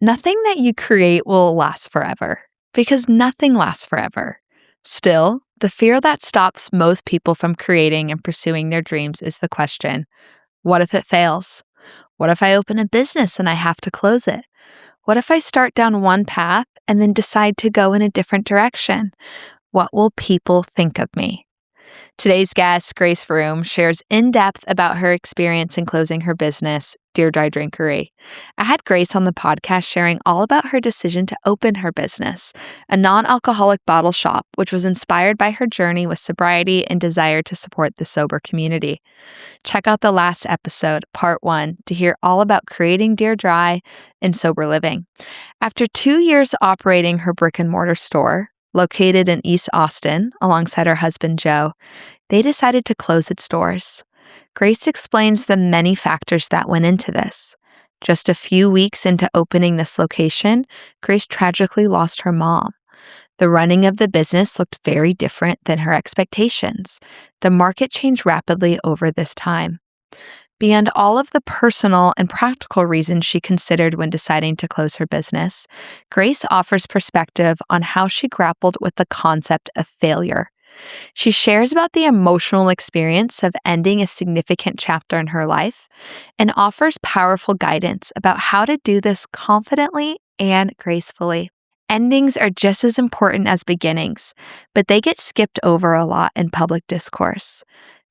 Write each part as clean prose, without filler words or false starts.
Nothing that you create will last forever, because nothing lasts forever. Still, the fear that stops most people from creating and pursuing their dreams is the question, what if it fails? What if I open a business and I have to close it? What if I start down one path and then decide to go in a different direction? What will people think of me? Today's guest, Grace Vroom, shares in depth about her experience in closing her business, Dry Drinkery. I had Grace on the podcast sharing all about her decision to open her business, a non-alcoholic bottle shop, which was inspired by her journey with sobriety and desire to support the sober community. Check out the last episode, part 1, to hear all about creating Dear Dry and sober living. After 2 years operating her brick-and-mortar store, located in East Austin, alongside her husband, Joe, they decided to close its doors. Grace explains the many factors that went into this. Just a few weeks into opening this location, Grace tragically lost her mom. The running of the business looked very different than her expectations. The market changed rapidly over this time. Beyond all of the personal and practical reasons she considered when deciding to close her business, Grace offers perspective on how she grappled with the concept of failure. She shares about the emotional experience of ending a significant chapter in her life and offers powerful guidance about how to do this confidently and gracefully. Endings are just as important as beginnings, but they get skipped over a lot in public discourse.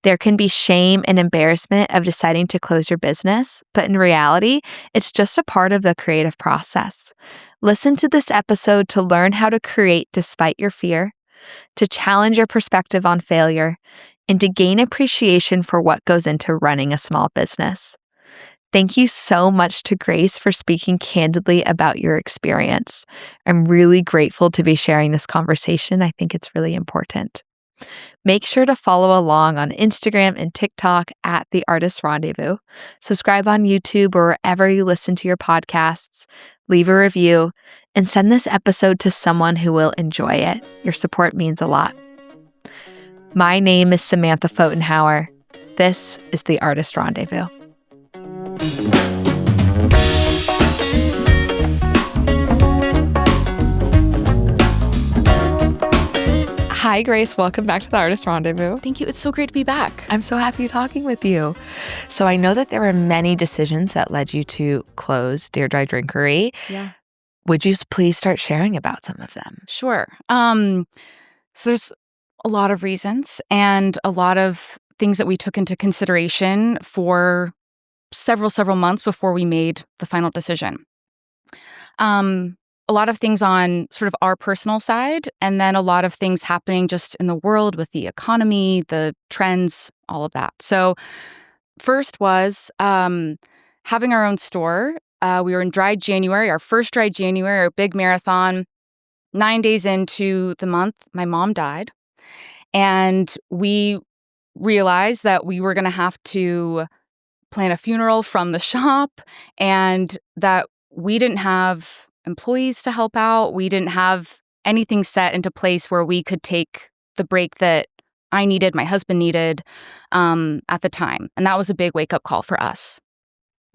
There can be shame and embarrassment of deciding to close your business, but in reality, it's just a part of the creative process. Listen to this episode to learn how to create despite your fear, to challenge your perspective on failure, and to gain appreciation for what goes into running a small business. Thank you so much to Grace for speaking candidly about your experience. I'm really grateful to be sharing this conversation. I think it's really important. Make sure to follow along on Instagram and TikTok at The Artist Rendezvous. Subscribe on YouTube or wherever you listen to your podcasts. Leave a review and send this episode to someone who will enjoy it. Your support means a lot. My name is Samantha Fotenhauer. This is The Artist Rendezvous. Hi, Grace. Welcome back to the Artist Rendezvous. Thank you. It's so great to be back. I'm so happy talking with you. So I know that there were many decisions that led you to close Dry Drinkery. Yeah. Would you please start sharing about some of them? Sure. So there's a lot of reasons and a lot of things that we took into consideration for several months before we made the final decision. A lot of things on sort of our personal side, and then a lot of things happening just in the world with the economy, the trends, all of that. So first was having our own store. We were in Dry January, our first Dry January, our big marathon. 9 days into the month, my mom died. And we realized that we were going to have to plan a funeral from the shop and that we didn't have employees to help out. We didn't have anything set into place where we could take the break that I needed, my husband needed at the time. And that was a big wake-up call for us.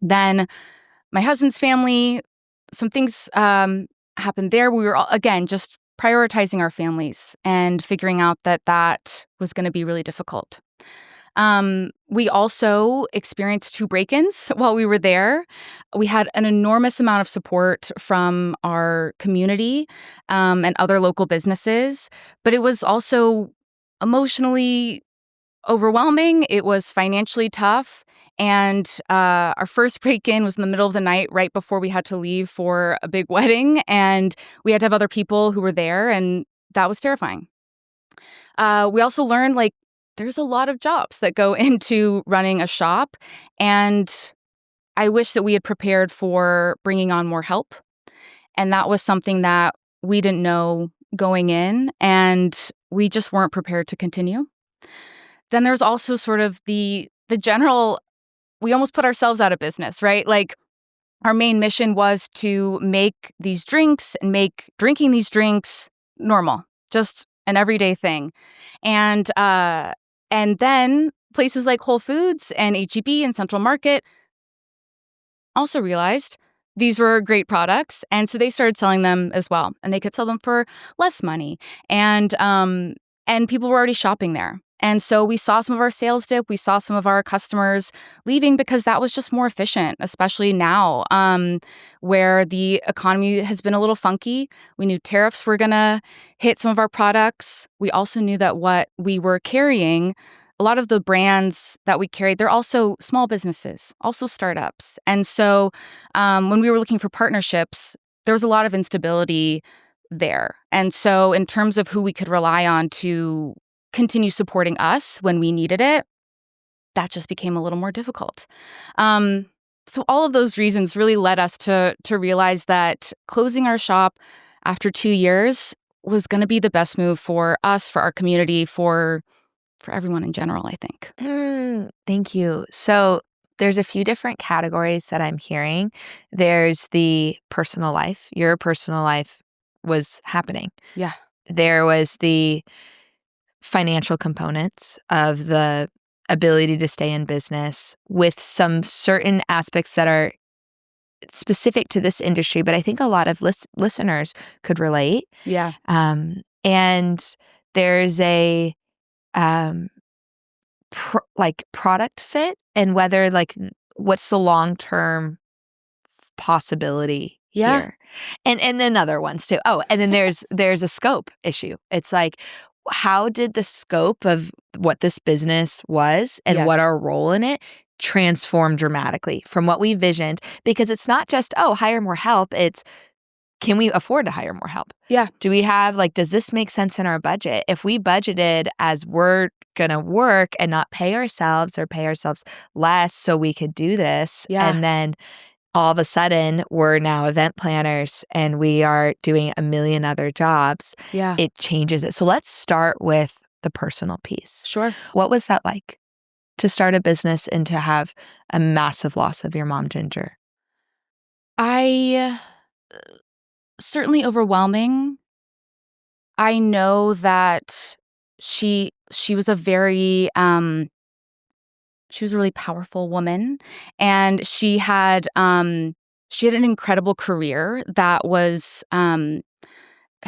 Then my husband's family, some things happened there. We were, again, just prioritizing our families and figuring out that that was going to be really difficult. We also experienced 2 break-ins while we were there. We had an enormous amount of support from our community and other local businesses, but it was also emotionally overwhelming. It was financially tough. And our first break-in was in the middle of the night, right before we had to leave for a big wedding. And we had to have other people who were there, and that was terrifying. We also learned, there's a lot of jobs that go into running a shop, and I wish that we had prepared for bringing on more help. And that was something that we didn't know going in, and we just weren't prepared to continue. Then there's also sort of the general, we almost put ourselves out of business, right? Our main mission was to make these drinks and make drinking these drinks normal, just an everyday thing. And then places like Whole Foods and H-E-B and Central Market also realized these were great products. And so they started selling them as well. And they could sell them for less money. And people were already shopping there. And so we saw some of our sales dip. We saw some of our customers leaving because that was just more efficient, especially now where the economy has been a little funky. We knew tariffs were going to hit some of our products. We also knew that what we were carrying, a lot of the brands that we carried, they're also small businesses, also startups. And so when we were looking for partnerships, there was a lot of instability there. And so in terms of who we could rely on to continue supporting us when we needed it, that just became a little more difficult. So all of those reasons really led us to realize that closing our shop after 2 years was going to be the best move for us, for our community, for everyone in general, I think. Thank you. So there's a few different categories that I'm hearing. There's the personal life. Your personal life was happening. Yeah. There was the financial components of the ability to stay in business with some certain aspects that are specific to this industry, but I think a lot of listeners could relate. Yeah. And there's a product fit and whether what's the long-term possibility here. And then other ones too. Oh, and then there's a scope issue. It's like, how did the scope of what this business was and what our role in it transform dramatically from what we visioned? Because it's not just, hire more help. It's, can we afford to hire more help? Yeah. Do we have, does this make sense in our budget? If we budgeted as we're going to work and not pay ourselves or pay ourselves less so we could do this, and then all of a sudden we're now event planners and we are doing a million other jobs, it changes it. So let's start with the personal piece. Sure. What was that like to start a business and to have a massive loss of your mom, Ginger? Certainly overwhelming. I know that she was a very she was a really powerful woman, and she had an incredible career that was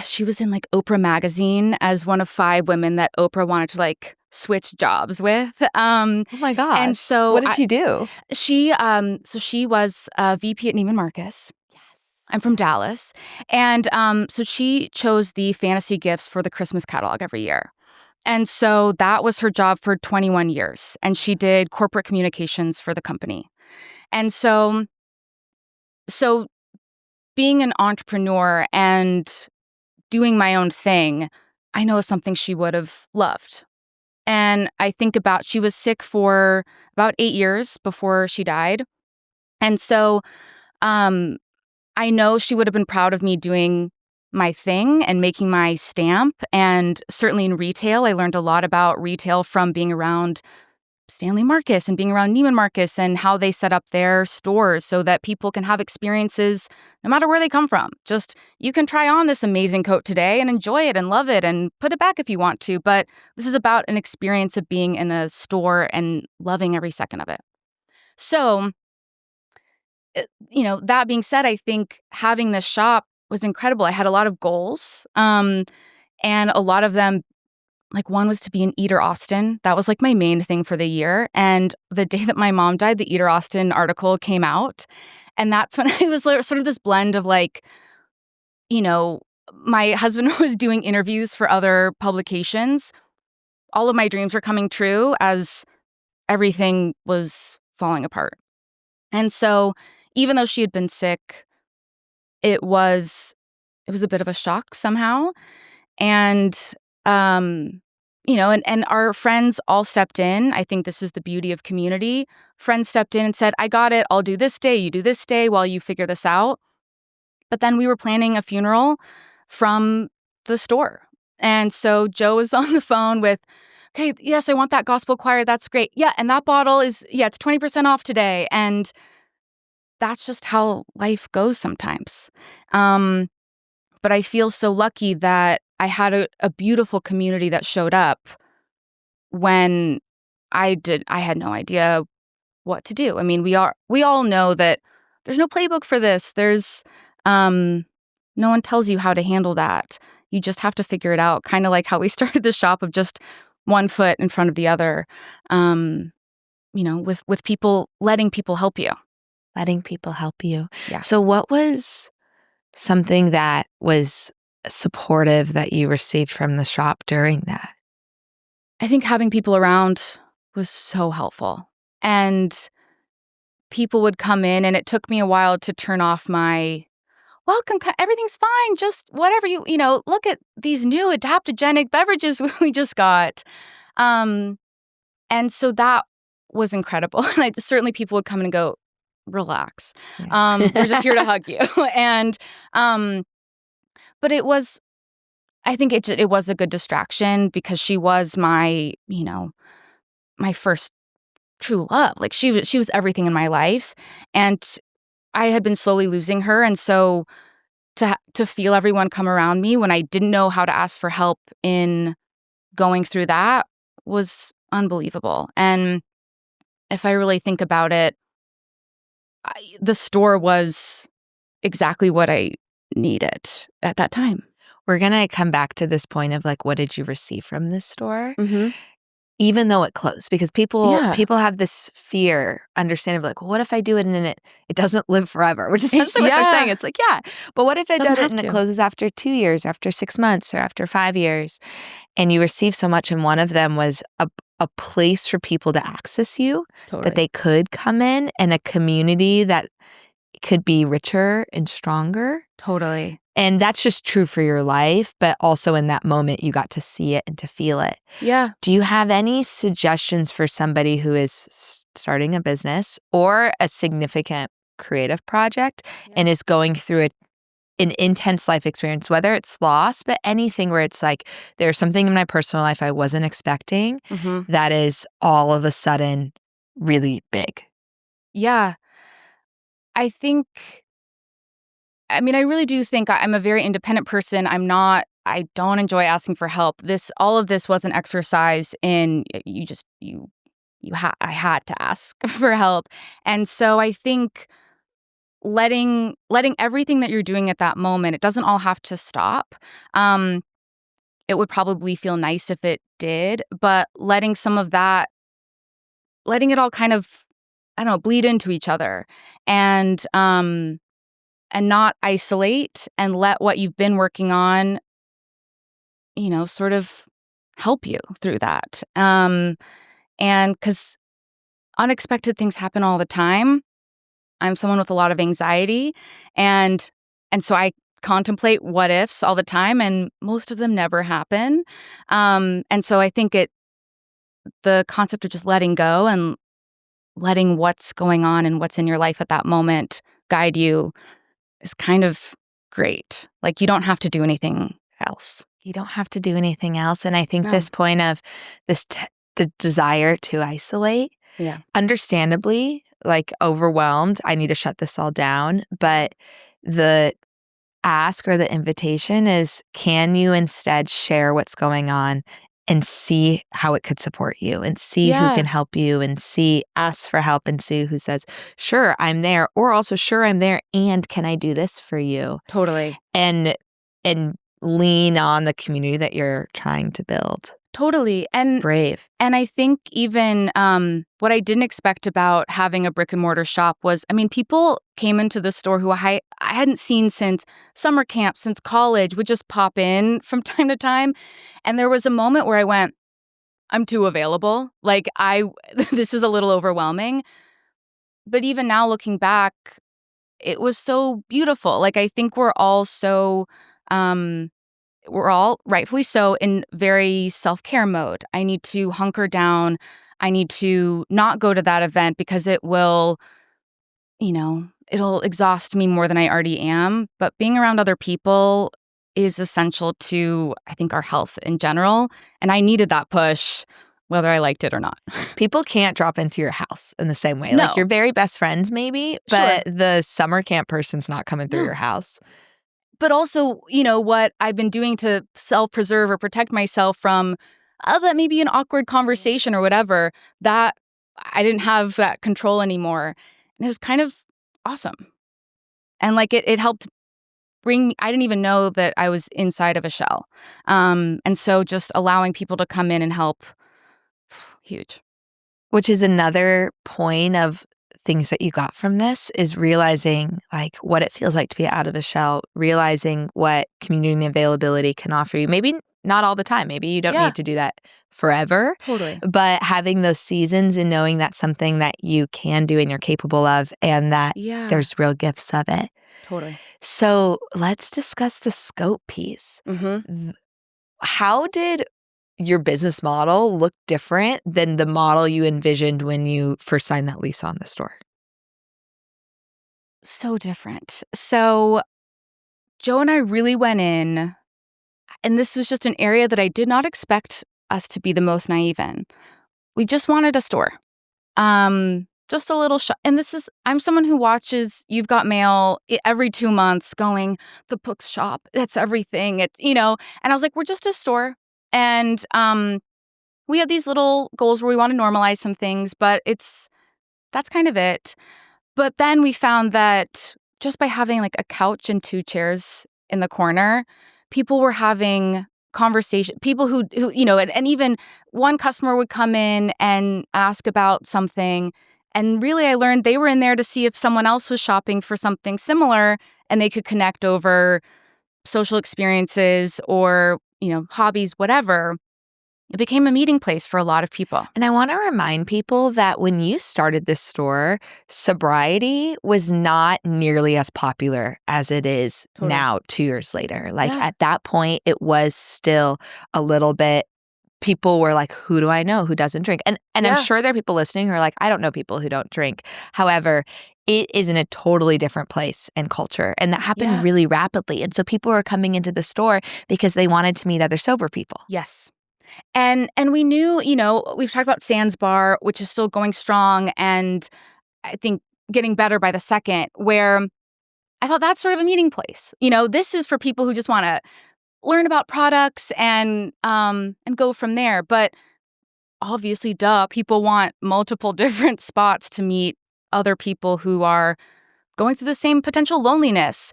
she was in Oprah magazine as one of 5 women that Oprah wanted to switch jobs with. Oh my gosh. And so what did she do? She was a VP at Neiman Marcus. I'm from Dallas. And so she chose the fantasy gifts for the Christmas catalog every year. And so that was her job for 21 years. And she did corporate communications for the company. And so being an entrepreneur and doing my own thing, I know is something she would have loved. And I think about, she was sick for about 8 years before she died. And so I know she would have been proud of me doing my thing and making my stamp. And certainly in retail, I learned a lot about retail from being around Stanley Marcus and being around Neiman Marcus and how they set up their stores so that people can have experiences no matter where they come from. Just, you can try on this amazing coat today and enjoy it and love it and put it back if you want to. But this is about an experience of being in a store and loving every second of it. So, that being said, I think having this shop was incredible. I had a lot of goals, and a lot of them, one was to be an Eater Austin. That was my main thing for the year. And the day that my mom died, the Eater Austin article came out. And that's when I was sort of this blend of my husband was doing interviews for other publications. All of my dreams were coming true as everything was falling apart. And so even though she had been sick, it was a bit of a shock somehow. And, and our friends all stepped in. I think this is the beauty of community. Friends stepped in and said, I got it. I'll do this day. You do this day while you figure this out. But then we were planning a funeral from the store. And so Joe was on the phone with, okay, yes, I want that gospel choir. That's great. Yeah. And that bottle is, it's 20% off today. And that's just how life goes sometimes. But I feel so lucky that I had a beautiful community that showed up when I had no idea what to do. I mean, we all know that no playbook for this. There's no one tells you how to handle that. You just have to figure it out. Kind of like how we started the shop of just one foot in front of the other. With people, letting people help you. Letting people help you. Yeah. So what was something that was supportive that you received from the shop during that? I think having people around was so helpful. And people would come in, and it took me a while to turn off my, welcome, everything's fine, just whatever look at these new adaptogenic beverages we just got. And so that was incredible. And certainly people would come in and go, relax. Yeah. We're just here to hug you. And but I think it was a good distraction because she was my first true love. Like she was everything in my life, and I had been slowly losing her. And so to feel everyone come around me when I didn't know how to ask for help in going through that was unbelievable. And if I really think about it, the store was exactly what I needed at that time. We're going to come back to this point of like, what did you receive from this store? Mm-hmm. Even though it closed, because people Yeah. have this fear, understandably, like, well, what if I do it and it doesn't live forever? Which is essentially what they're Yeah. saying. It's like, yeah, but what if I Doesn't did it have and to. it closes after 2 years, or after 6 months, or after 5 years, and you receive so much, and one of them was a place for people to access you, Totally. that they could come in, and a community that could be richer and stronger. Totally. And that's just true for your life, but also in that moment, you got to see it and to feel it. Yeah. Do you have any suggestions for somebody who is starting a business or a significant creative project and is going through an intense life experience, whether it's loss, but anything where it's like there's something in my personal life I wasn't expecting Mm-hmm. that is all of a sudden really big? Yeah. I really do think I'm a very independent person. I don't enjoy asking for help. All of this was an exercise in I had to ask for help. And so I think letting everything that you're doing at that moment, it doesn't all have to stop. It would probably feel nice if it did, but letting it all kind of, I don't know, bleed into each other and not isolate, and let what you've been working on, sort of help you through that. And because unexpected things happen all the time. I'm someone with a lot of anxiety, and so I contemplate what ifs all the time, and most of them never happen. And so I think the concept of just letting go and letting what's going on and what's in your life at that moment guide you is kind of great. Like, you don't have to do anything else. You don't have to do anything else. And I think No. this point of the desire to isolate, Yeah. understandably, like overwhelmed, I need to shut this all down. But the ask or the invitation is, can you instead share what's going on and see how it could support you, and see who Yeah. can help you, and ask for help, and see who says, sure, I'm there, or also, sure, I'm there, and can I do this for you? Totally. And lean on the community that you're trying to build. Totally. And Brave. And I think even what I didn't expect about having a brick and mortar shop was, people came into the store who I hadn't seen since summer camp, since college, would just pop in from time to time. And there was a moment where I went, I'm too available. Like, this is a little overwhelming. But even now looking back, it was so beautiful. Like, I think we're all rightfully so in very self-care mode. I need to hunker down. I need to not go to that event because it will, it'll exhaust me more than I already am. But being around other people is essential to, I think, our health in general. And I needed that push, whether I liked it or not. People can't drop into your house in the same way. No. Like, your very best friends, maybe, but the summer camp person's not coming through your house. But also, what I've been doing to self-preserve or protect myself from that maybe an awkward conversation or whatever, that I didn't have that control anymore. And it was kind of awesome. And like it helped bring me, I didn't even know that I was inside of a shell. And so just allowing people to come in and help, huge. Which is another point of things that you got from this is realizing like what it feels like to be out of a shell, realizing what community availability can offer you. Maybe not all the time. Maybe you don't need to do that forever. Totally. But having those seasons and knowing that's something that you can do and you're capable of and that there's real gifts of it. Totally. So let's discuss the scope piece. How did your business model look different than the model you envisioned when you first signed that lease on the store? So different. So Joe and I really went in, and this was just an area that I did not expect us to be the most naive in. We just wanted a store. Just a little shop. And I'm someone who watches You've Got Mail every 2 months going, the book shop, that's everything. It's, and I was like, we're just a store. And we have these little goals where we want to normalize some things, but that's kind of it. But then we found that just by having like a couch and 2 chairs in the corner, people were having conversation. People who and even one customer would come in and ask about something. And really, I learned they were in there to see if someone else was shopping for something similar and they could connect over social experiences or, hobbies, whatever. It became a meeting place for a lot of people. And I want to remind people that when you started this store, sobriety was not nearly as popular as it is now, 2 years later. Like at that point, it was still a little bit, people were like, who do I know who doesn't drink? And I'm sure there are people listening who are like, I don't know people who don't drink. However, it is in a totally different place and culture. And that happened really rapidly. And so people were coming into the store because they wanted to meet other sober people. Yes. And we knew, we've talked about Sans Bar, which is still going strong and I think getting better by the second, where I thought that's sort of a meeting place. This is for people who just want to learn about products and go from there. But obviously, people want multiple different spots to meet other people who are going through the same potential loneliness,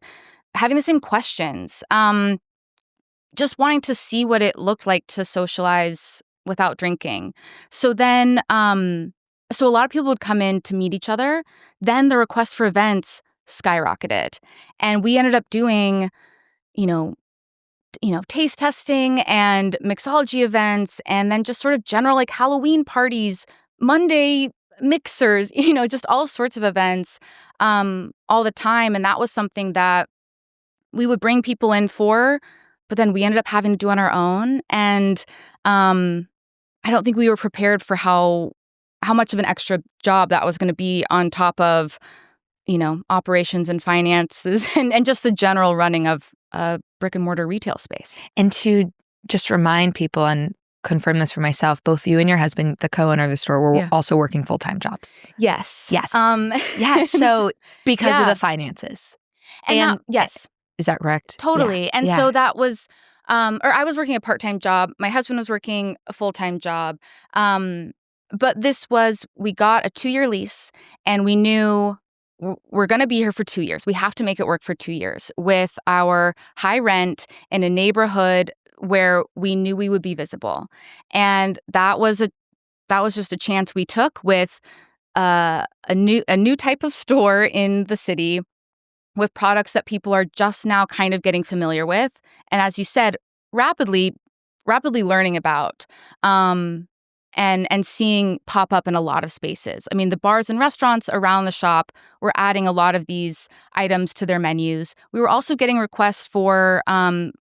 having the same questions. Just wanting to see what it looked like to socialize without drinking. So then, so a lot of people would come in to meet each other. Then the request for events skyrocketed. And we ended up doing, taste testing and mixology events, and then just sort of general like Halloween parties, Monday mixers, just all sorts of events all the time. And that was something that we would bring people in for, but then we ended up having to do on our own. And I don't think we were prepared for how much of an extra job that was going to be on top of, operations and finances and just the general running of a brick-and-mortar retail space. And to just remind people and confirm this for myself, both you and your husband, the co-owner of the store, were also working full-time jobs. Yes. Yes. Yes. So because of the finances. And yes. Is that correct? Totally. Yeah. And so that was, or I was working a part-time job. My husband was working a full-time job. But we got a 2-year lease and we knew we're going to be here for 2 years. We have to make it work for 2 years with our high rent in a neighborhood where we knew we would be visible. And that was just a chance we took with a new type of store in the city with products that people are just now kind of getting familiar with. And as you said, rapidly learning about and seeing pop up in a lot of spaces. I mean, the bars and restaurants around the shop were adding a lot of these items to their menus. We were also getting requests for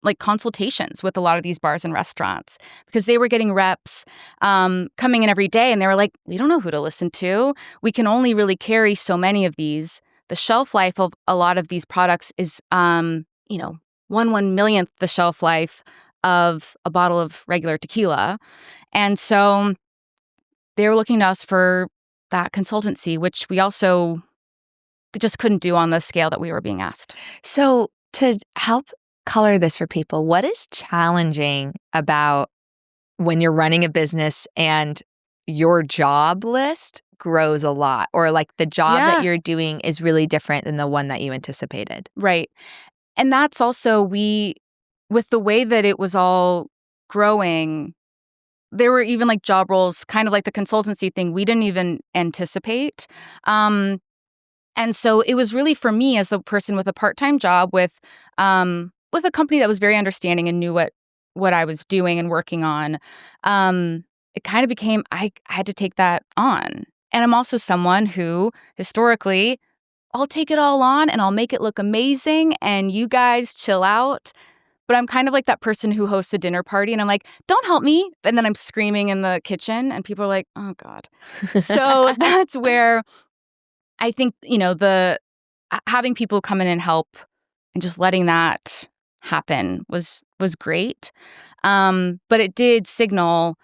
like consultations with a lot of these bars and restaurants because they were getting reps coming in every day and they were like, we don't know who to listen to. We can only really carry so many of these. The shelf life of a lot of these products is, 1/1,000,000th the shelf life of a bottle of regular tequila. And so they were looking to us for that consultancy, which we also just couldn't do on the scale that we were being asked. So to help color this for people, what is challenging about when you're running a business and your job list grows a lot, or like the job Yeah. that you're doing is really different than the one that you anticipated. Right. And that's also with the way that it was all growing, there were even like job roles, kind of like the consultancy thing, we didn't even anticipate. And so it was really for me as the person with a part-time job with a company that was very understanding and knew what I was doing and working on. It kind of became I had to take that on. And I'm also someone who historically I'll take it all on and I'll make it look amazing and you guys chill out. But I'm kind of like that person who hosts a dinner party and I'm like, don't help me. And then I'm screaming in the kitchen and people are like, oh God. So that's where I think, the having people come in and help and just letting that happen was great. But it did signal,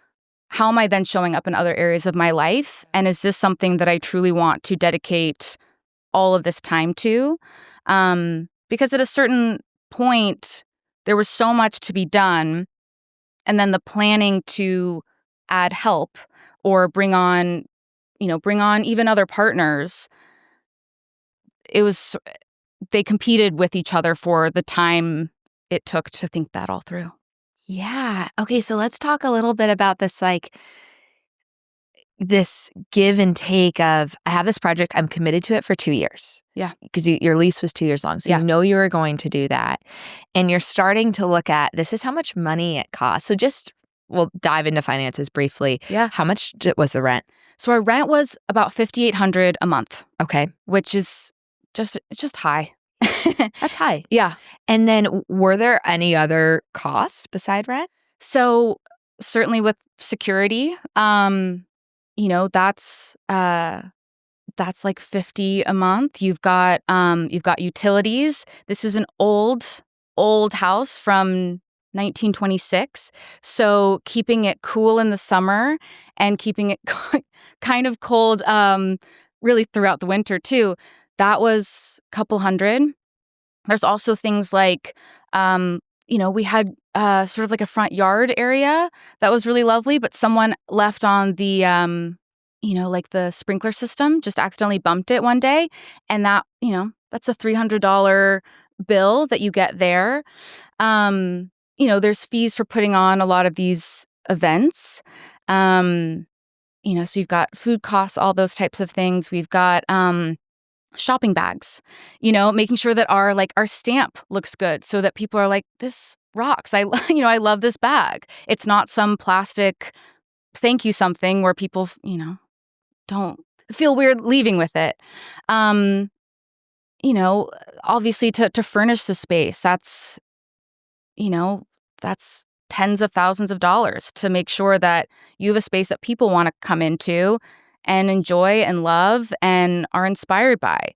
how am I then showing up in other areas of my life? And is this something that I truly want to dedicate all of this time to? Because at a certain point, there was so much to be done. And then the planning to add help or bring on even other partners, they competed with each other for the time it took to think that all through. Yeah. Okay, so let's talk a little bit about this give and take of, I have this project, I'm committed to it for 2 years. Yeah. Because your lease was 2 years long. So Yeah. you know you were going to do that. And you're starting to look at, this is how much money it costs. So we'll dive into finances briefly. Yeah. How much was the rent? So our rent was about $5,800 a month. Okay. Which is just high. That's high. Yeah. And then were there any other costs beside rent? So certainly with security, that's like $50 a month. You've got utilities. This is an old house from 1926. So keeping it cool in the summer and keeping it kind of cold really throughout the winter too. That was a couple hundred. There's also things like, we had sort of like a front yard area that was really lovely, but someone left on the, like the sprinkler system, just accidentally bumped it one day. And that's a $300 bill that you get there. There's fees for putting on a lot of these events. So you've got food costs, all those types of things. We've got shopping bags, making sure that our stamp looks good so that people are like, this rocks. I love this bag. It's not some plastic thank you something where people, don't feel weird leaving with it. Obviously to furnish the space, that's tens of thousands of dollars to make sure that you have a space that people want to come into and enjoy and love and are inspired by.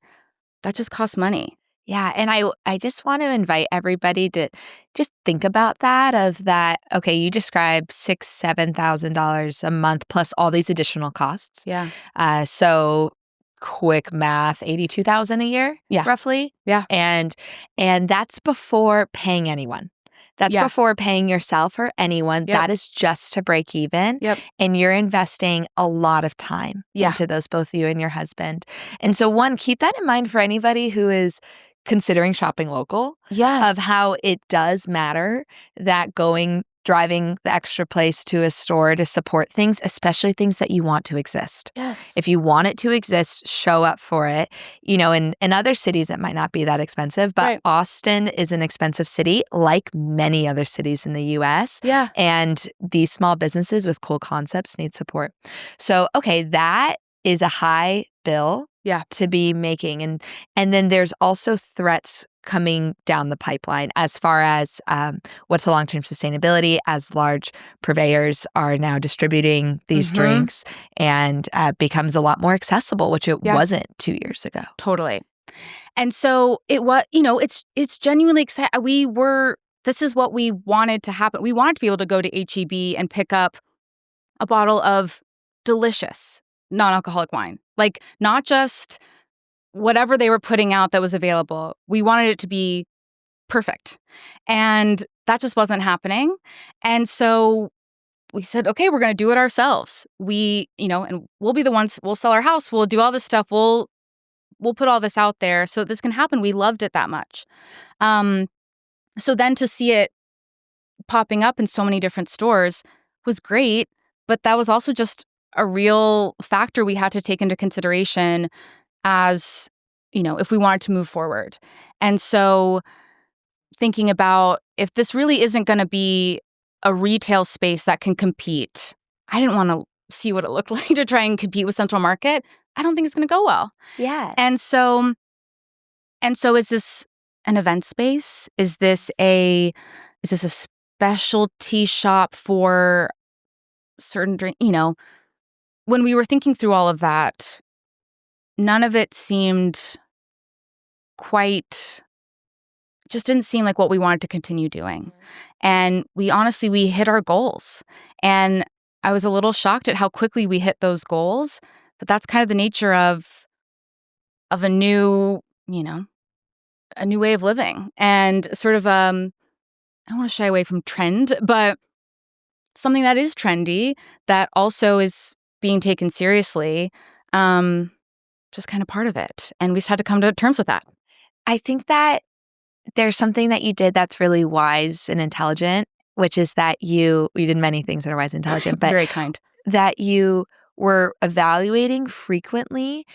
That just costs money. Yeah. And I just want to invite everybody to just think about that. Okay, you described $6,000-$7,000 a month plus all these additional costs. Yeah. So quick math, $82,000 a year, roughly. Yeah. And that's before paying anyone. That's before paying yourself or anyone. Yep. That is just to break even. Yep. And you're investing a lot of time into those, both you and your husband. And so one, keep that in mind for anybody who is considering shopping local. Yes. Of how it does matter that driving the extra place to a store to support things, especially things that you want to exist. Yes. If you want it to exist, show up for it. In other cities, it might not be that expensive, but right. Austin is an expensive city, like many other cities in the U.S. Yeah. And these small businesses with cool concepts need support. So, okay, that is a high bill to be making. And then there's also threats coming down the pipeline as far as what's the long-term sustainability as large purveyors are now distributing these drinks and becomes a lot more accessible, which it wasn't 2 years ago. Totally. And so it was, it's genuinely exciting. This is what we wanted to happen. We wanted to be able to go to H-E-B and pick up a bottle of delicious non-alcoholic wine. Like not just whatever they were putting out that was available. We wanted it to be perfect. And that just wasn't happening. And so we said, okay, we're going to do it ourselves. And we'll be the ones, we'll sell our house. We'll do all this stuff. We'll put all this out there so this can happen. We loved it that much. So then to see it popping up in so many different stores was great, but that was also just a real factor we had to take into consideration as, if we wanted to move forward. And so thinking about if this really isn't going to be a retail space that can compete, I didn't want to see what it looked like to try and compete with Central Market. I don't think it's going to go well. Yeah. And so is this an event space? Is this a specialty shop for certain drink? When we were thinking through all of that, none of it just didn't seem like what we wanted to continue doing. And we hit our goals. And I was a little shocked at how quickly we hit those goals, but that's kind of the nature of a new, a new way of living, and sort of I don't want to shy away from trend, but something that is trendy that also is being taken seriously, just kind of part of it. And we just had to come to terms with that. I think that there's something that you did that's really wise and intelligent, which is that you did many things that are wise and intelligent, but very kind. That you were evaluating frequently.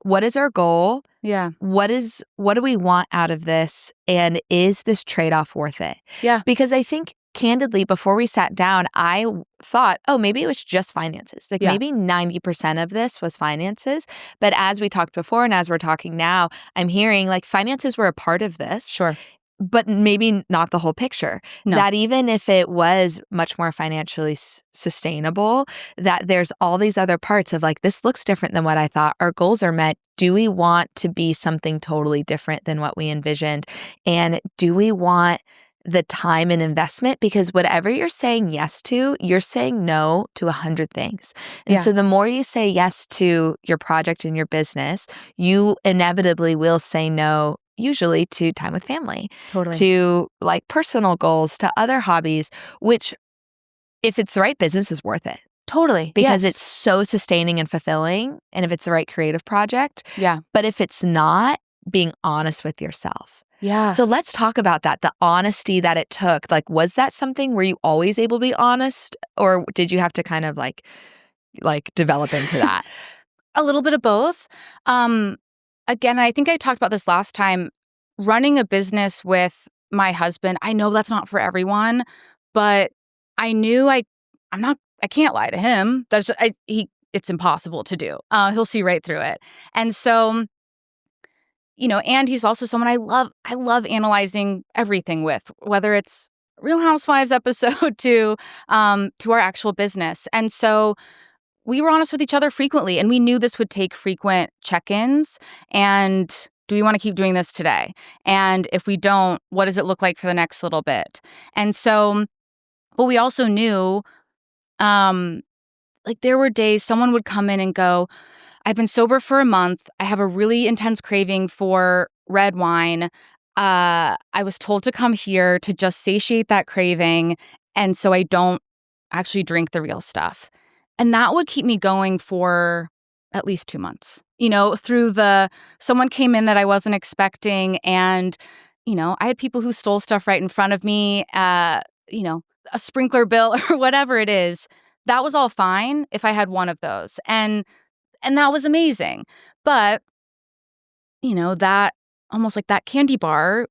What is our goal? Yeah. What do we want out of this? And is this trade-off worth it? Yeah. Because I think candidly, before we sat down, I thought, maybe it was just finances. Maybe 90% of this was finances. But as we talked before and as we're talking now, I'm hearing finances were a part of this. Sure. But maybe not the whole picture. No. That even if it was much more financially sustainable, that there's all these other parts of this looks different than what I thought. Our goals are met. Do we want to be something totally different than what we envisioned? And do we want the time and investment? Because whatever you're saying yes to, you're saying no to 100 things. And so the more you say yes to your project and your business, you inevitably will say no usually to time with family, totally, to personal goals, to other hobbies, which if it's the right business is worth it. Totally. Because it's so sustaining and fulfilling. And if it's the right creative project. Yeah. But if it's not, being honest with yourself. Yeah. So let's talk about that, the honesty that it took. Was that something, were you always able to be honest? Or did you have to kind of develop into that? A little bit of both. Again, I think I talked about this last time, running a business with my husband. I know that's not for everyone, but I knew I can't lie to him. That's just, it's impossible to do. He'll see right through it. And so, and he's also someone I love analyzing everything with, whether it's Real Housewives episode to our actual business. And so we were honest with each other frequently, and we knew this would take frequent check-ins. And do we want to keep doing this today? And if we don't, what does it look like for the next little bit? And so, but we also knew, there were days someone would come in and go, I've been sober for a month. I have a really intense craving for red wine. I was told to come here to just satiate that craving, and so I don't actually drink the real stuff. And that would keep me going for at least 2 months, through someone came in that I wasn't expecting. And, I had people who stole stuff right in front of me, a sprinkler bill or whatever it is. That was all fine if I had one of those. And that was amazing. But, that almost that candy bar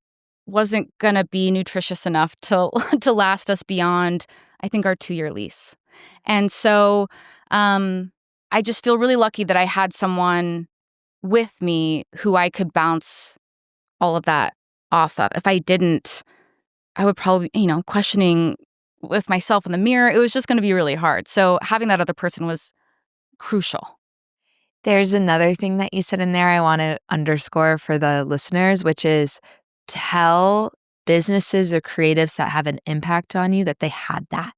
wasn't going to be nutritious enough to last us beyond, I think, our 2-year lease. And so I just feel really lucky that I had someone with me who I could bounce all of that off of. If I didn't, I would probably, questioning with myself in the mirror. It was just going to be really hard. So having that other person was crucial. There's another thing that you said in there I want to underscore for the listeners, which is tell businesses or creatives that have an impact on you that they had that.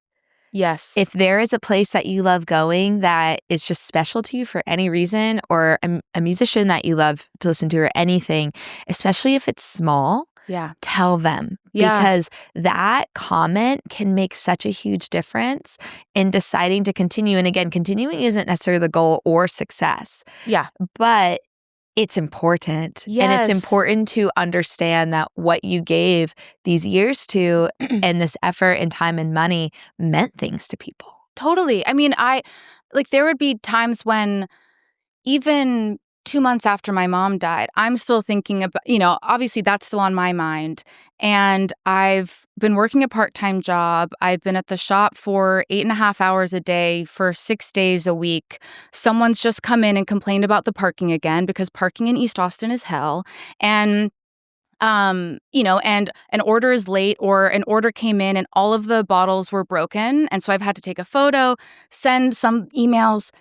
Yes. If there is a place that you love going that is just special to you for any reason, or a musician that you love to listen to or anything, especially if it's small, Yeah. tell them, Yeah. because that comment can make such a huge difference in deciding to continue. And again, continuing isn't necessarily the goal or success, Yeah. but it's important. And it's Yes. important to understand that what you gave these years to and this effort and time and money meant things to people. Totally. I mean, there would be times when even 2 months after my mom died, I'm still thinking about, obviously that's still on my mind. And I've been working a part-time job. I've been at the shop for 8.5 hours a day for 6 days a week. Someone's just come in and complained about the parking again because parking in East Austin is hell. And and an order is late or an order came in and all of the bottles were broken. And so I've had to take a photo, send some emails,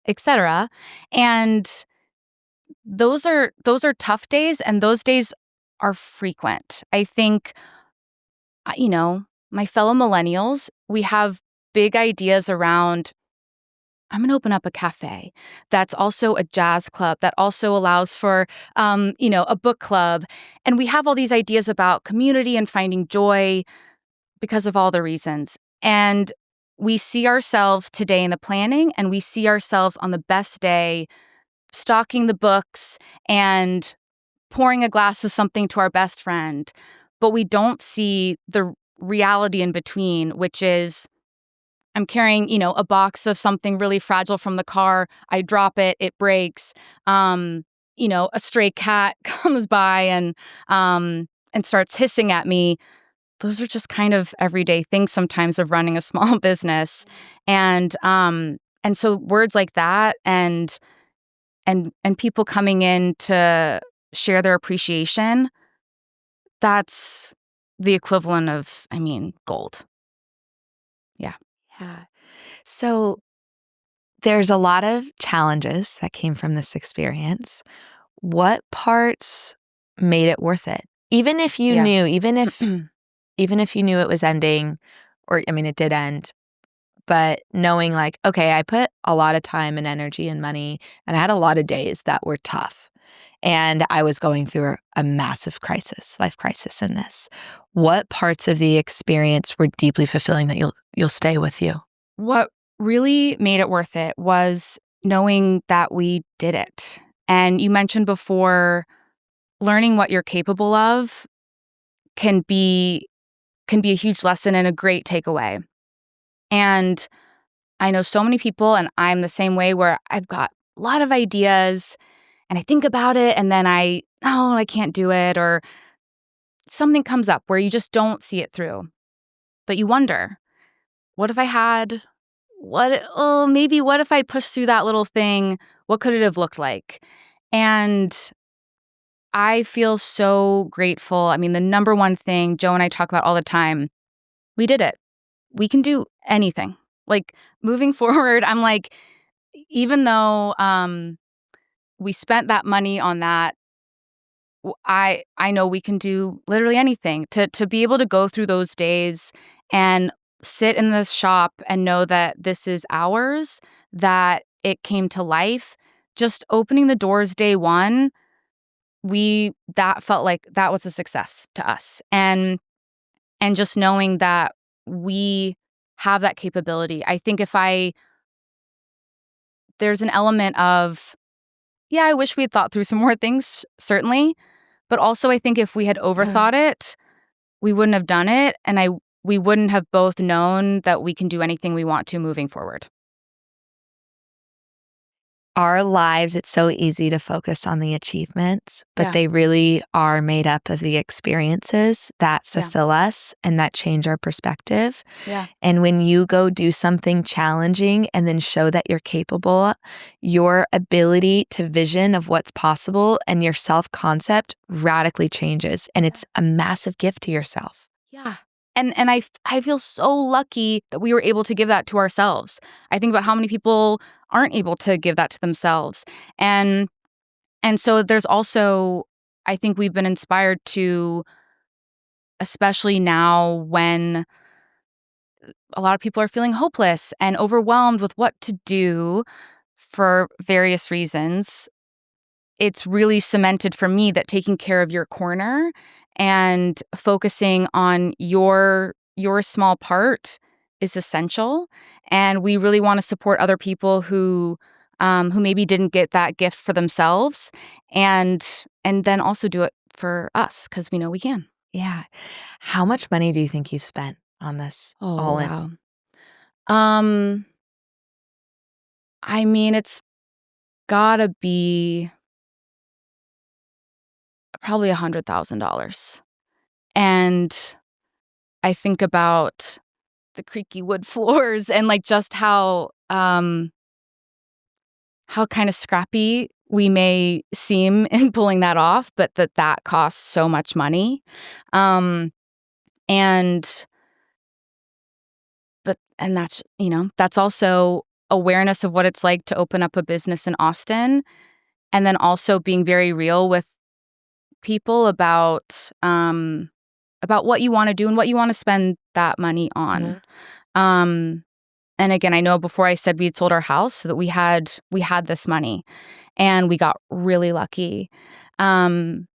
etc. And those are tough days, and those days are frequent. I think, my fellow millennials, we have big ideas around, I'm going to open up a cafe that's also a jazz club that also allows for, a book club. And we have all these ideas about community and finding joy because of all the reasons. And we see ourselves today in the planning, and we see ourselves on the best day stocking the books and pouring a glass of something to our best friend. But we don't see the reality in between, which is I'm carrying, a box of something really fragile from the car. I drop it, it breaks. A stray cat comes by and starts hissing at me. Those are just kind of everyday things sometimes of running a small business. And so words like that and people coming in to share their appreciation, that's the equivalent of, gold. Yeah. Yeah. So there's a lot of challenges that came from this experience. What parts made it worth it? Even if you Yeah. knew, even if you knew it was ending, or I mean it did end, but knowing like, okay, I put a lot of time and energy and money, and I had a lot of days that were tough. And I was going through a massive crisis, life crisis in this. What parts of the experience were deeply fulfilling that you'll stay with you? What really made it worth it was knowing that we did it. And you mentioned before, learning what you're capable of can be a huge lesson and a great takeaway. And I know so many people, and I'm the same way, where I've got a lot of ideas and I think about it and then I can't do it, or something comes up where you just don't see it through. But you wonder, what if I had what if I pushed through that little thing? What could it have looked like? And I feel so grateful. I mean, the number one thing Joe and I talk about all the time, we did it. We can do anything. Like, moving forward, I'm like, even though we spent that money on that, I know we can do literally anything. To be able to go through those days and sit in this shop and know that this is ours, that it came to life, just opening the doors day one, that felt like that was a success to us. And just knowing that we have that capability. I think there's an element of, yeah, I wish we had thought through some more things, certainly. But also, I think if we had overthought it, we wouldn't have done it. And we wouldn't have both known that we can do anything we want to moving forward. Our lives, it's so easy to focus on the achievements, but Yeah. they really are made up of the experiences that fulfill us and that change our perspective. Yeah. And when you go do something challenging and then show that you're capable, your ability to vision of what's possible and your self-concept radically changes. And it's a massive gift to yourself. Yeah. And I feel so lucky that we were able to give that to ourselves. I think about how many people aren't able to give that to themselves. And so there's also, I think we've been inspired to, especially now when a lot of people are feeling hopeless and overwhelmed with what to do for various reasons, it's really cemented for me that taking care of your corner and focusing on your small part is essential. And we really want to support other people who maybe didn't get that gift for themselves, and then also do it for us because we know we can. Yeah. How much money do you think you've spent on this all in? Wow. I mean, it's gotta be probably $100,000. And I think about the creaky wood floors and like just how kind of scrappy we may seem in pulling that off, but that costs so much money. And that's, that's also awareness of what it's like to open up a business in Austin, and then also being very real with people about what you want to do and what you want to spend that money on. And again, I know before I said we had sold our house so that we had this money, and we got really lucky. And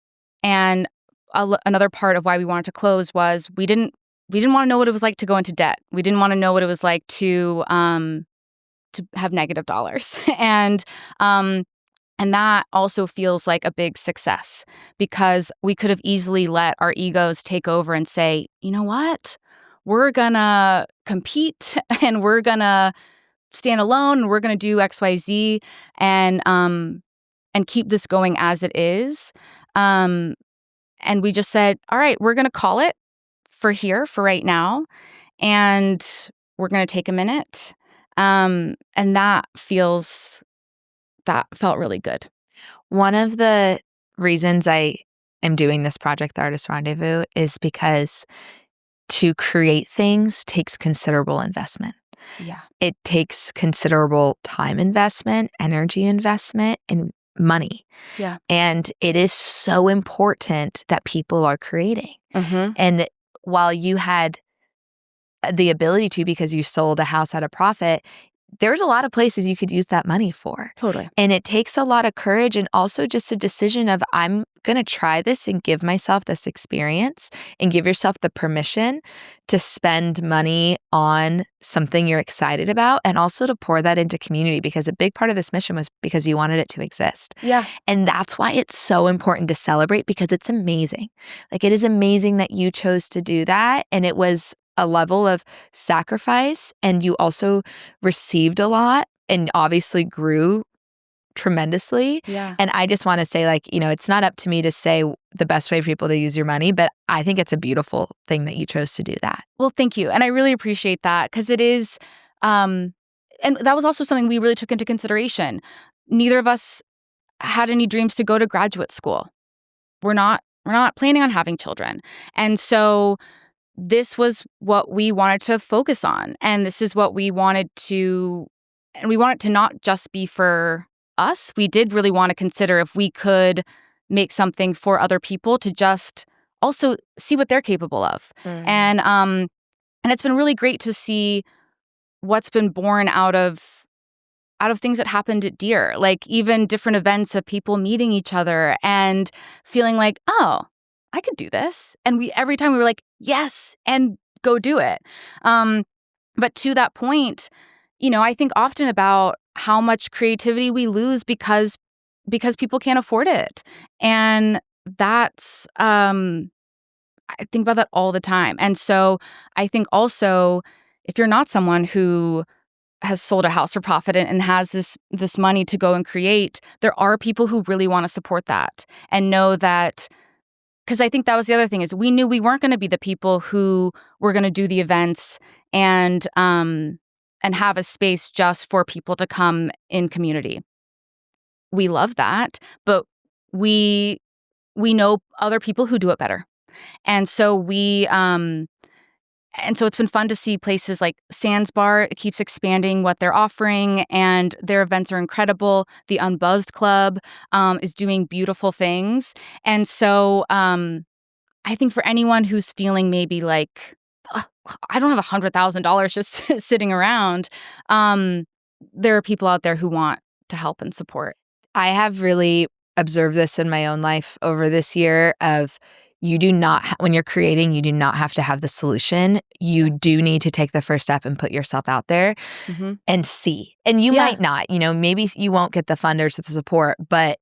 another part of why we wanted to close was we didn't want to know what it was like to go into debt. We didn't want to know what it was like to have negative dollars. And that also feels like a big success, because we could have easily let our egos take over and say, you know what? We're gonna compete and we're gonna stand alone and we're gonna do XYZ and keep this going as it is. And we just said, all right, we're gonna call it for right now, and we're gonna take a minute. And that felt really good. One of the reasons I am doing this project, The Artist Rendezvous, is because to create things takes considerable investment. Yeah. It takes considerable time investment, energy investment, and money. Yeah. And it is so important that people are creating. And while you had the ability to, because you sold a house at a profit, there's a lot of places you could use that money for. Totally. And it takes a lot of courage, and also just a decision of, I'm going to try this and give myself this experience, and give yourself the permission to spend money on something you're excited about, and also to pour that into community, because a big part of this mission was because you wanted it to exist. Yeah. And that's why it's so important to celebrate, because it's amazing. Like, it is amazing that you chose to do that. And it was a level of sacrifice, and you also received a lot and obviously grew tremendously. Yeah. And I just want to say, like, it's not up to me to say the best way for people to use your money, but I think it's a beautiful thing that you chose to do that. Well, thank you. And I really appreciate that, because it is, and that was also something we really took into consideration. Neither of us had any dreams to go to graduate school. We're not planning on having children. And so this was what we wanted to focus on. And this is what we wanted to, and we want it to not just be for us. We did really want to consider if we could make something for other people to just also see what they're capable of. And it's been really great to see what's been born out of things that happened at Deer, like even different events of people meeting each other and feeling like, oh, I could do this. And every time we were like, yes, and go do it. But to that point, I think often about how much creativity we lose because people can't afford it. And that's, I think about that all the time. And so I think also, if you're not someone who has sold a house for profit and has this money to go and create, there are people who really want to support that and know that. Because I think that was the other thing, is we knew we weren't going to be the people who were going to do the events and have a space just for people to come in community. We love that, but we know other people who do it better. And so it's been fun to see places like Sands Bar. It keeps expanding what they're offering, and their events are incredible. The Unbuzzed Club is doing beautiful things. And so I think for anyone who's feeling maybe like, I don't have $100,000 just sitting around, there are people out there who want to help and support. I have really observed this in my own life over this year of you do not, when you're creating, you do not have to have the solution. You do need to take the first step and put yourself out there and see. And you might not, maybe you won't get the funders or the support, but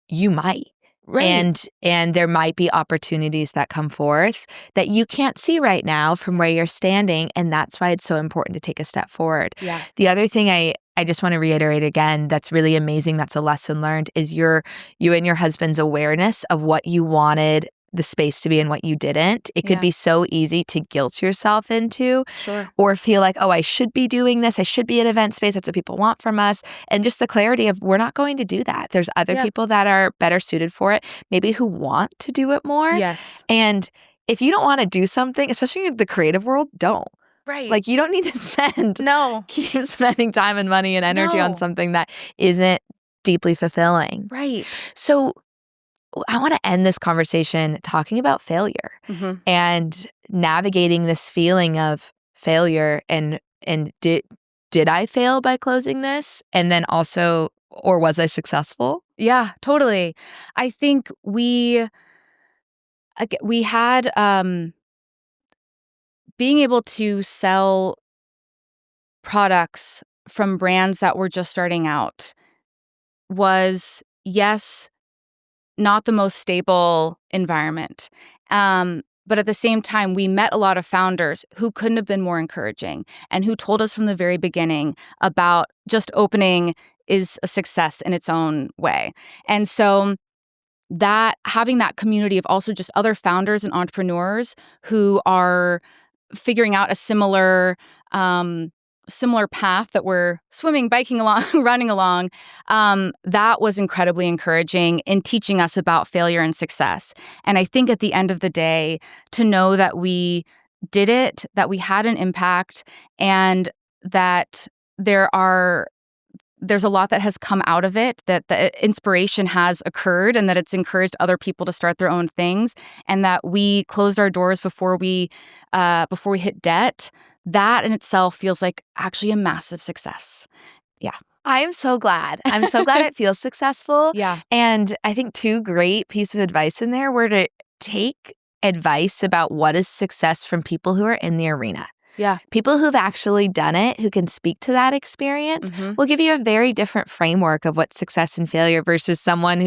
you might. Right. And there might be opportunities that come forth that you can't see right now from where you're standing. And that's why it's so important to take a step forward. Yeah. The other thing I just want to reiterate again, that's really amazing, that's a lesson learned, is you and your husband's awareness of what you wanted the space to be and what you didn't. It could be so easy to guilt yourself into or feel like, oh, I should be doing this. I should be an event space. That's what people want from us. And just the clarity of we're not going to do that. There's other people that are better suited for it, maybe who want to do it more. Yes. And if you don't want to do something, especially in the creative world, don't. Right. Like you don't need to keep spending time and money and energy on something that isn't deeply fulfilling. Right. So I want to end this conversation talking about failure and navigating this feeling of failure and did I fail by closing this? And then also, or was I successful? Yeah, totally. I think we had being able to sell products from brands that were just starting out was, yes, not the most stable environment. But at the same time, we met a lot of founders who couldn't have been more encouraging and who told us from the very beginning about just opening is a success in its own way. And so that having that community of also just other founders and entrepreneurs who are figuring out a similar path that we're swimming, biking along, running along, that was incredibly encouraging in teaching us about failure and success. And I think at the end of the day, to know that we did it, that we had an impact, and that there's a lot that has come out of it, that the inspiration has occurred and that it's encouraged other people to start their own things, and that we closed our doors before we hit debt. That in itself feels like actually a massive success. Yeah. I am so glad. I'm so glad it feels successful. Yeah. And I think two great pieces of advice in there were to take advice about what is success from people who are in the arena. Yeah. People who've actually done it, who can speak to that experience, will give you a very different framework of what success and failure versus someone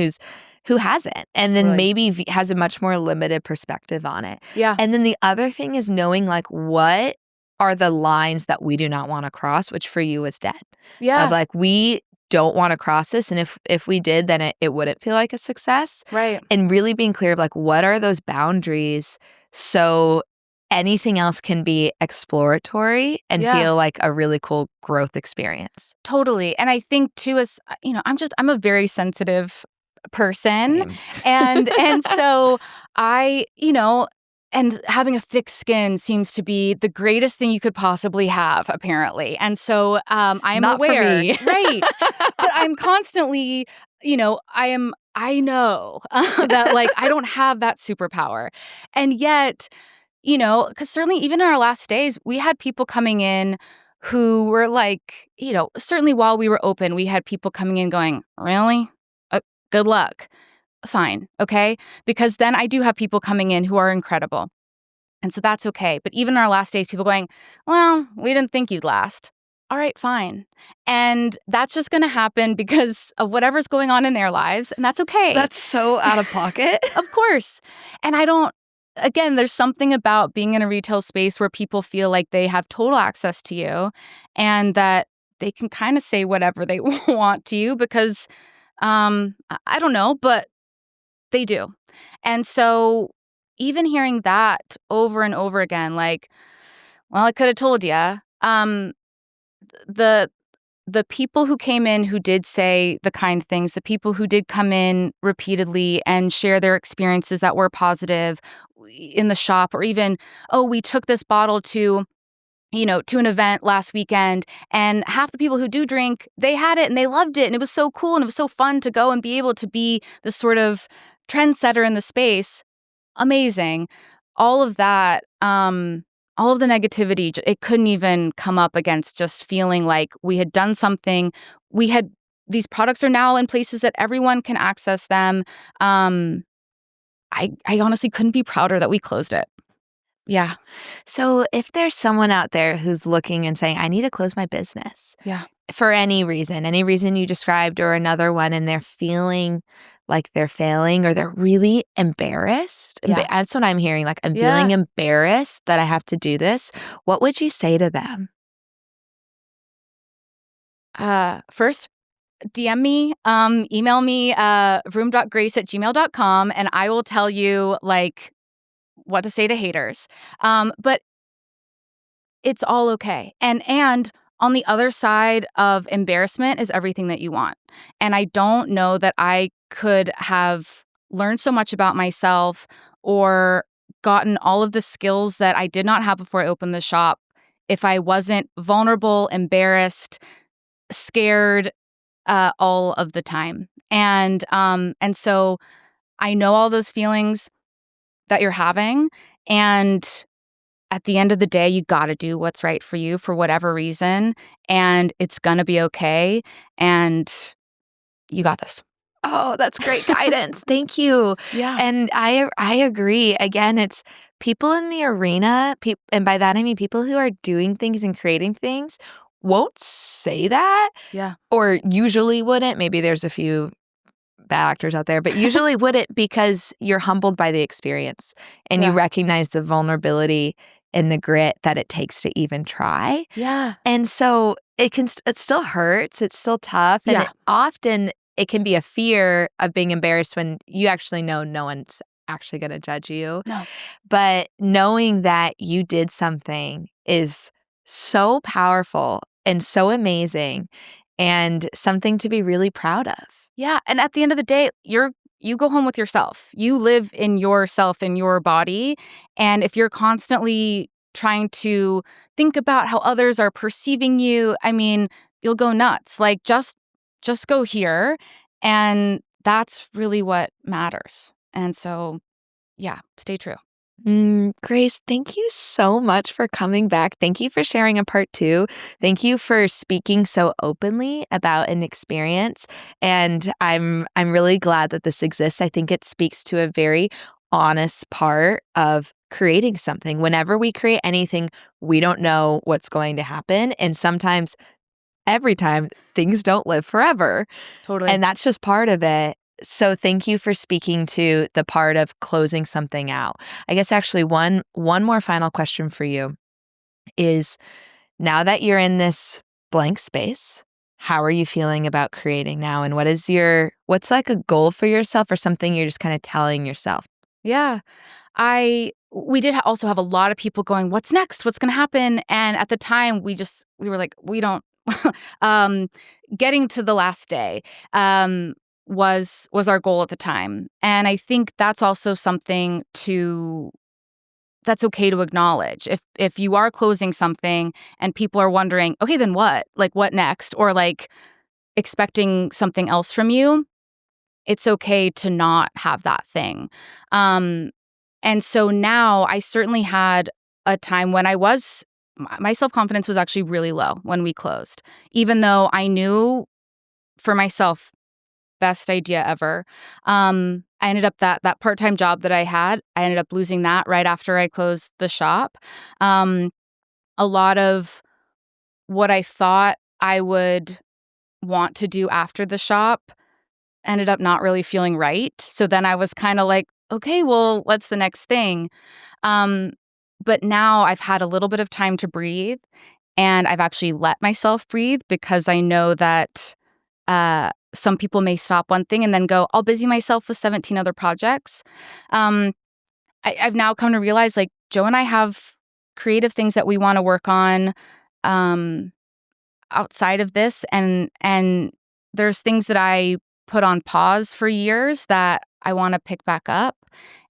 who hasn't and then maybe has a much more limited perspective on it. Yeah. And then the other thing is knowing like what are the lines that we do not want to cross, which for you is debt. Yeah. Of like, we don't want to cross this. And if we did, then it wouldn't feel like a success. Right. And really being clear of like, what are those boundaries so anything else can be exploratory and feel like a really cool growth experience. Totally. And I think too, as I'm a very sensitive person. Same. And so and having a thick skin seems to be the greatest thing you could possibly have, apparently. And so I'm Not aware. for me. Right. But I'm constantly, I know that like I don't have that superpower. And yet, because certainly even in our last days, we had people coming in who were like, certainly while we were open, we had people coming in going, really? Good luck. Fine. Okay. Because then I do have people coming in who are incredible. And so that's okay. But even in our last days, people going, well, we didn't think you'd last. All right, fine. And that's just going to happen because of whatever's going on in their lives. And that's okay. That's so out of pocket. Of course. And again, there's something about being in a retail space where people feel like they have total access to you and that they can kind of say whatever they want to you because, I don't know, but they do. And so even hearing that over and over again, like, well, I could have told you, the people who came in who did say the kind things, the people who did come in repeatedly and share their experiences that were positive in the shop, or even, oh, we took this bottle to an event last weekend, and half the people who do drink, they had it and they loved it, and it was so cool and it was so fun to go and be able to be the sort of trendsetter in the space. Amazing. All of that, all of the negativity, it couldn't even come up against just feeling like we had done something. We had these products are now in places that everyone can access them. I honestly couldn't be prouder that we closed it. Yeah. So if there's someone out there who's looking and saying, I need to close my business Yeah. for any reason you described or another one, and they're feeling like they're failing or they're really embarrassed. Yeah. That's what I'm hearing. Like, I'm Yeah. feeling embarrassed that I have to do this. What would you say to them? First, DM me, email me, vroom.grace@gmail.com, and I will tell you, like, what to say to haters. But it's all okay. And on the other side of embarrassment is everything that you want. And I don't know that I could have learned so much about myself or gotten all of the skills that I did not have before I opened the shop if I wasn't vulnerable, embarrassed, scared, all of the time. And so I know all those feelings that you're having, and at the end of the day, you got to do what's right for you for whatever reason, and it's going to be okay, and you got this. Oh, that's great guidance. Thank you. Yeah. And I agree. Again, it's people in the arena, and by that I mean people who are doing things and creating things won't say that. Yeah. Or usually wouldn't. Maybe there's a few bad actors out there, but usually wouldn't, because you're humbled by the experience and you recognize the vulnerability and the grit that it takes to even try. Yeah. And so it still hurts. It's still tough. And it can be a fear of being embarrassed when you actually know no one's actually going to judge you. No. But knowing that you did something is so powerful and so amazing and something to be really proud of. Yeah. And at the end of the day, you go home with yourself. You live in yourself, in your body. And if you're constantly trying to think about how others are perceiving you, I mean, you'll go nuts. Like, just go here. And that's really what matters. And so, yeah, stay true. Grace, thank you so much for coming back. Thank you for sharing a part 2. Thank you for speaking so openly about an experience. And I'm really glad that this exists. I think it speaks to a very honest part of creating something. Whenever we create anything, we don't know what's going to happen. And sometimes, every time, things don't live forever. Totally. And that's just part of it. So thank you for speaking to the part of closing something out. I guess actually one more final question for you is, now that you're in this blank space, how are you feeling about creating now? And what's like a goal for yourself or something you're just kind of telling yourself? Yeah. We did also have a lot of people going, what's next? What's going to happen? And at the time we were like, we don't, getting to the last day, was our goal at the time. And I think that's also something that's okay to acknowledge. If you are closing something and people are wondering, okay, then what? Like, what next? Or like expecting something else from you, it's okay to not have that thing. And so now I certainly had a time when my self-confidence was actually really low when we closed, even though I knew for myself, best idea ever. I ended up that part-time job that I ended up losing that right after I closed the shop. A lot of what I thought I would want to do after the shop ended up not really feeling right. So then I was kind of like, okay, well, what's the next thing? But now I've had a little bit of time to breathe, and I've actually let myself breathe, because I know that some people may stop one thing and then go, I'll busy myself with 17 other projects. I've now come to realize, like, Joe and I have creative things that we want to work on outside of this. And there's things that I put on pause for years that I want to pick back up.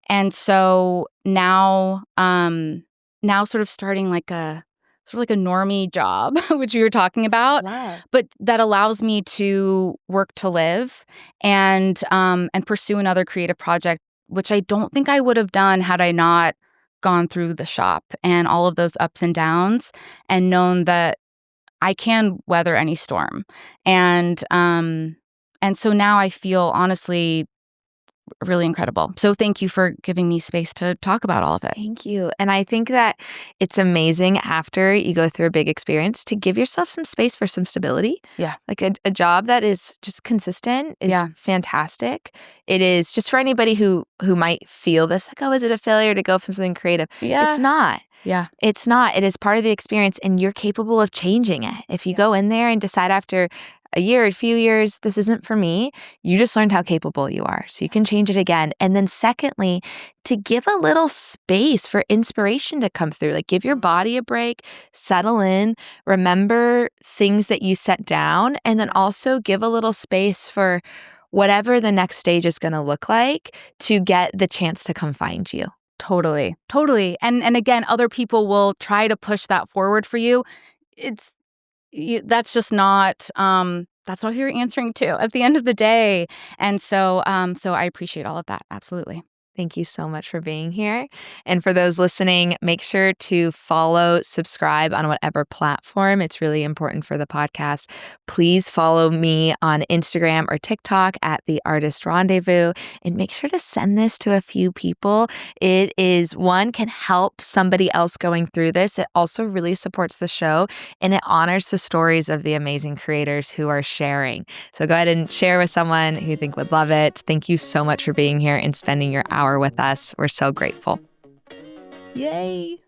And so now sort of starting like a normie job, which we were talking about, but that allows me to work to live and pursue another creative project, which I don't think I would have done had I not gone through the shop and all of those ups and downs and known that I can weather any storm. And so now I feel honestly really incredible. So thank you for giving me space to talk about all of it. Thank you. And I think that it's amazing after you go through a big experience to give yourself some space for some stability. Yeah. Like a job that is just consistent is fantastic. It is just for anybody who might feel this, like, oh, is it a failure to go from something creative? Yeah. It's not. Yeah. It's not. It is part of the experience, and you're capable of changing it. If you go in there and decide after a year, a few years, this isn't for me, you just learned how capable you are. So you can change it again. And then secondly, to give a little space for inspiration to come through. Like, give your body a break, settle in, remember things that you set down, and then also give a little space for whatever the next stage is going to look like to get the chance to come find you. Totally. And again, other people will try to push that forward for you. That's just not that's not who you're answering to at the end of the day. And so I appreciate all of that. Absolutely. Thank you so much for being here. And for those listening, make sure to follow, subscribe on whatever platform. It's really important for the podcast. Please follow me on Instagram or TikTok at The Artist Rendezvous, and make sure to send this to a few people. It is, one, can help somebody else going through this. It also really supports the show, and it honors the stories of the amazing creators who are sharing. So go ahead and share with someone who you think would love it. Thank you so much for being here and spending your hour with us. We're so grateful. Yay!